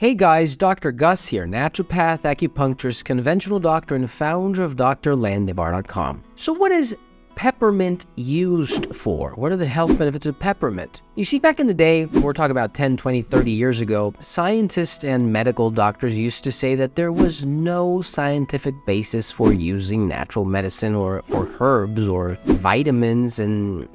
Hey guys, Dr. Gus here, naturopath, acupuncturist, conventional doctor, and founder of drlandivar.com. So what is peppermint used for? What are the health benefits of peppermint? You see, back in the day, we're talking about 10, 20, 30 years ago, scientists and medical doctors used to say that there was no scientific basis for using natural medicine or herbs or vitamins and,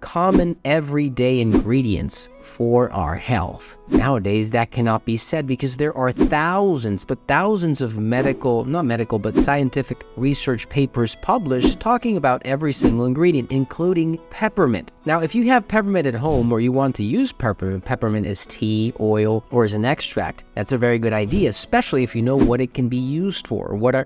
common everyday ingredients for our health. Nowadays, that cannot be said because there are thousands of scientific research papers published talking about every single ingredient, including peppermint. Now, if you have peppermint at home or you want to use peppermint as tea, oil, or as an extract, that's a very good idea, especially if you know what it can be used for, what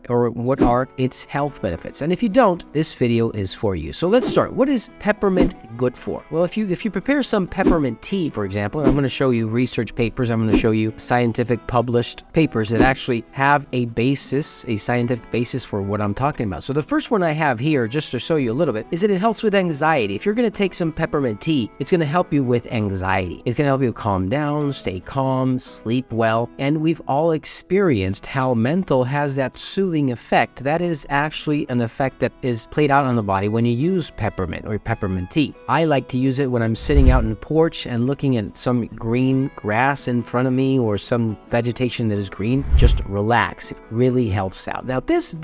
are its health benefits. And if you don't, this video is for you. So let's start. What is peppermint good for? Well, if you prepare some peppermint tea, for example, I'm going to show you research papers, I'm going to show you scientific published papers that actually have a scientific basis for what I'm talking about. So the first one I have here, just to show you a little bit, is that it helps with anxiety. If you're going to take some peppermint tea, it's going to help you with anxiety. It's going to help you calm down, stay calm, sleep well, and we've all experienced how menthol has that soothing effect. That is actually an effect that is played out on the body when you use peppermint or peppermint tea. I like to use it when I'm sitting out in the porch and looking at some green grass in front of me or some vegetation that is green. Just relax. It really helps out. Now, this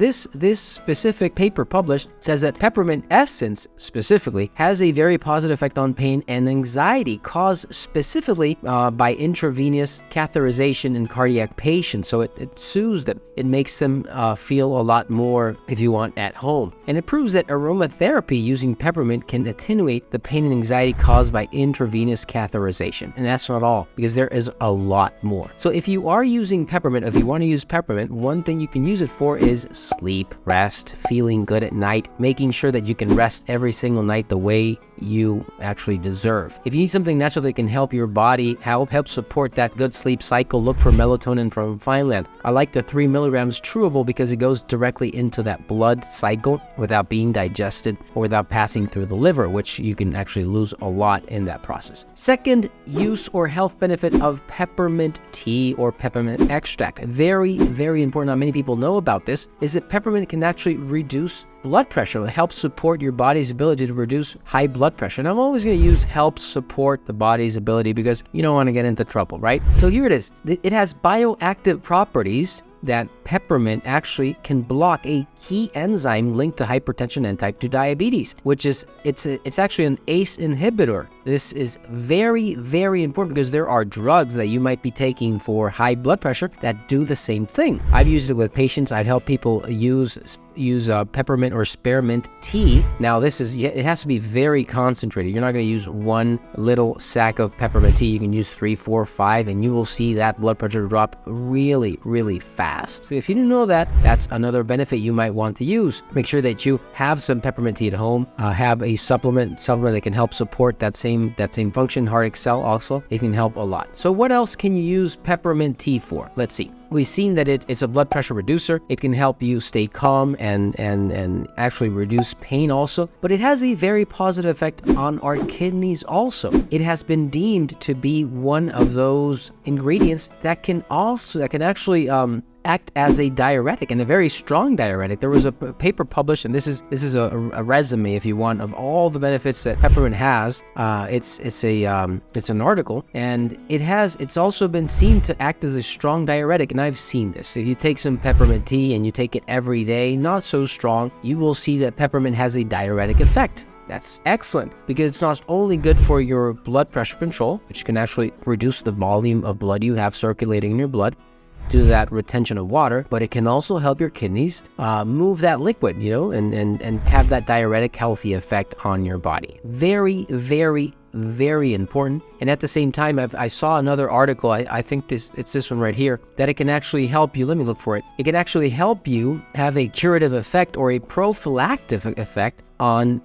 specific paper published says that peppermint essence specifically has a very positive effect on pain and anxiety caused specifically by intravenous catheterization in cardiac patients. So it soothes them. It makes them feel a lot more, if you want, at home. And it proves that aromatherapy using peppermint can attenuate the pain and anxiety caused by intravenous catheterization. And that's not all, because there is a lot more. So if you are using peppermint, if you want to use peppermint, one thing you can use it for is sleep, rest, feeling good at night, making sure that you can rest every single night the way you actually deserve. If you need something natural that can help your body, help support that good sleep cycle, look for melatonin from Fineland. I like the 3 milligrams chewable because it goes directly into that blood cycle without being digested or without passing through the liver, which you can actually lose a lot in that process. Second use or health benefit of peppermint tea or peppermint extract. Very, very important. Not many people know about this, is that peppermint can actually reduce blood pressure. It helps support your body's ability to reduce high blood pressure. And I'm always going to use help support the body's ability because you don't want to get into trouble, right? So here it is. It has bioactive properties that peppermint actually can block a key enzyme linked to hypertension and type 2 diabetes, which is, it's actually an ACE inhibitor. This is very, very important because there are drugs that you might be taking for high blood pressure that do the same thing. I've used it with patients. I've helped people use peppermint or spearmint tea. Now it has to be very concentrated. You're not going to use one little sack of peppermint tea. You can use 3, 4, 5, and you will see that blood pressure drop really, really fast. So if you didn't know that, that's another benefit you might want to use. Make sure that you have some peppermint tea at home. Have a supplement that can help support that same function. Heart Excel also, it can help a lot. So what else can you use peppermint tea for? Let's see. We've seen that it's a blood pressure reducer. It can help you stay calm and actually reduce pain also. But it has a very positive effect on our kidneys also. It has been deemed to be one of those ingredients that can actually act as a diuretic, and a very strong diuretic. There was a paper published, and this is a resume, if you want, of all the benefits that peppermint has. It's an article, and it's also been seen to act as a strong diuretic, and I've seen this. If you take some peppermint tea and you take it every day, not so strong, you will see that peppermint has a diuretic effect. That's excellent because it's not only good for your blood pressure control, which can actually reduce the volume of blood you have circulating in your blood due to that retention of water, but it can also help your kidneys move that liquid, and have that diuretic healthy effect on your body. Very, very, very important. And at the same time, I saw another article, I think it's this one right here, that it can actually help you, let me look for it. It can actually help you have a curative effect or a prophylactic effect on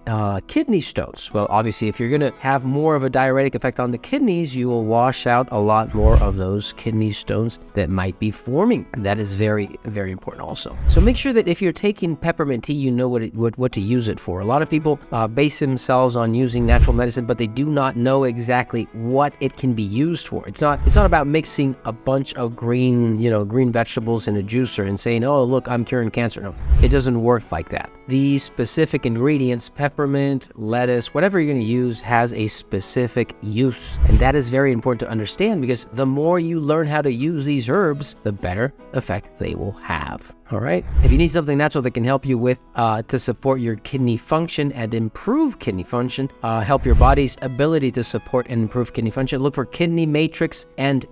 kidney stones. Well, obviously, if you're going to have more of a diuretic effect on the kidneys, you will wash out a lot more of those kidney stones that might be forming. And that is very, very important also. So make sure that if you're taking peppermint tea, you know what to use it for. A lot of people base themselves on using natural medicine, but they do not know exactly what it can be used for. It's not about mixing a bunch of green vegetables in a juicer and saying, oh, look, I'm curing cancer. No, it doesn't work like that. These specific ingredients, peppermint, lettuce, whatever you're going to use, has a specific use. And that is very important to understand, because the more you learn how to use these herbs, the better effect they will have. All right. If you need something natural that can help you with to support your kidney function and improve kidney function, help your body's ability to support and improve kidney function, look for Kidney Matrix and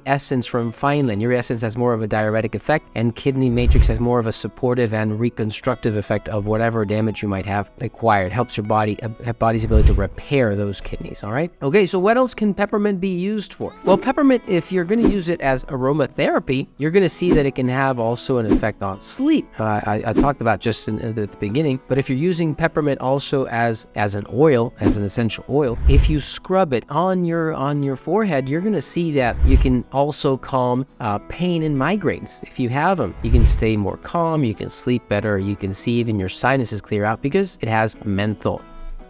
Essence from Fineland. Essence has more of a diuretic effect, and Kidney Matrix has more of a supportive and reconstructive effect of whatever damage you might have acquired. Helps your body's ability to repair those kidneys. All right. Okay. So what else can peppermint be used for? Well, peppermint, if you're going to use it as aromatherapy, you're going to see that it can have also an effect on sleep. I talked about just at the beginning, but if you're using peppermint also as an oil, as an essential oil, if you scrub it on your forehead, you're going to see that you can also calm pain and migraines. If you have them, you can stay more calm, you can sleep better, you can see even your sinuses clear out because it has menthol.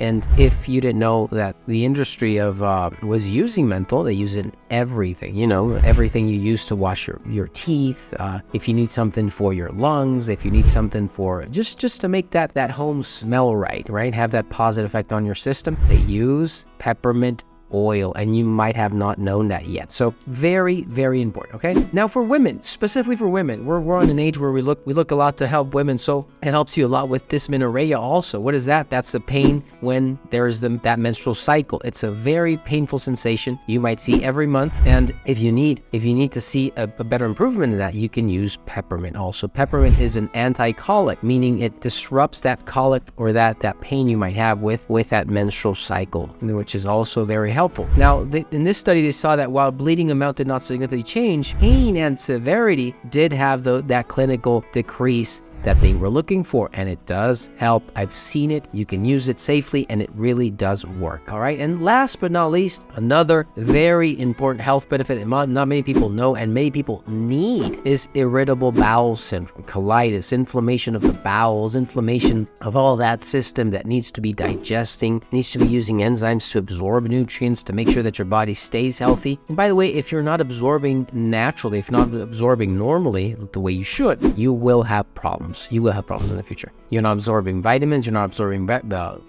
And if you didn't know that the industry of was using menthol, they use it in everything, everything you use to wash your teeth. If you need something for your lungs, if you need something for just to make that home smell right, have that positive effect on your system, they use peppermint oil, and you might have not known that yet. So very, very important. Okay. Now for women, specifically for women, we're on an age where we look a lot to help women. So it helps you a lot with dysmenorrhea also. What is that? That's the pain when there's that menstrual cycle. It's a very painful sensation you might see every month. And if you need to see a better improvement in that, you can use peppermint also. Peppermint is an anti-colic, meaning it disrupts that colic or that pain you might have with that menstrual cycle, which is also very helpful. Now, in this study, they saw that while bleeding amount did not significantly change, pain and severity did have that clinical decrease that they were looking for, and it does help. I've seen it. You can use it safely, and it really does work. All right. And last but not least, another very important health benefit that not many people know and many people need is irritable bowel syndrome, colitis, inflammation of the bowels, inflammation of all that system that needs to be digesting, needs to be using enzymes to absorb nutrients to make sure that your body stays healthy. And by the way, if you're not absorbing naturally, if you're not absorbing normally the way you should, you will have problems. You will have problems in the future. You're not absorbing vitamins. You're not absorbing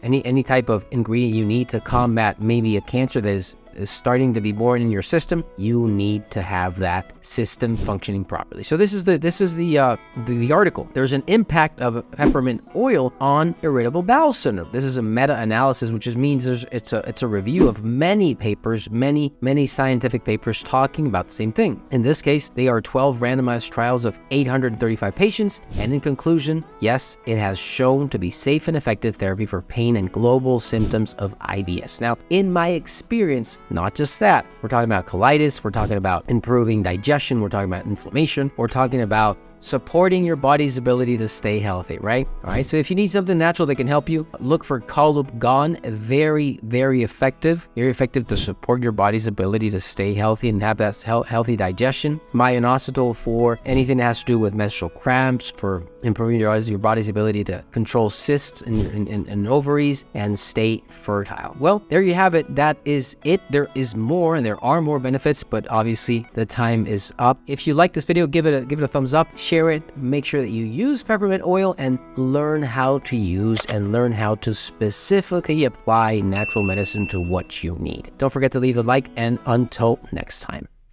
any type of ingredient you need to combat maybe a cancer that is starting to be born in your system. You need to have that system functioning properly. So this is the article. There's an impact of peppermint oil on irritable bowel syndrome. This is a meta-analysis, which means it's a review of many papers, many scientific papers talking about the same thing. In this case, they are 12 randomized trials of 835 patients, and in conclusion, yes, it has shown to be safe and effective therapy for pain and global symptoms of IBS. Now, in my experience, not just that. We're talking about colitis. We're talking about improving digestion. We're talking about inflammation. We're talking about supporting your body's ability to stay healthy, right? All right. So if you need something natural that can help you, look for Gone. Very, very effective. Very effective to support your body's ability to stay healthy and have that healthy digestion. Myoinositol for anything that has to do with menstrual cramps, for improving your body's ability to control cysts in ovaries and stay fertile. Well, there you have it. That is it. There is more, and there are more benefits, but obviously the time is up. If you like this video, give it a thumbs up. Share it. Make sure that you use peppermint oil and learn how to use and learn how to specifically apply natural medicine to what you need. Don't forget to leave a like, and until next time.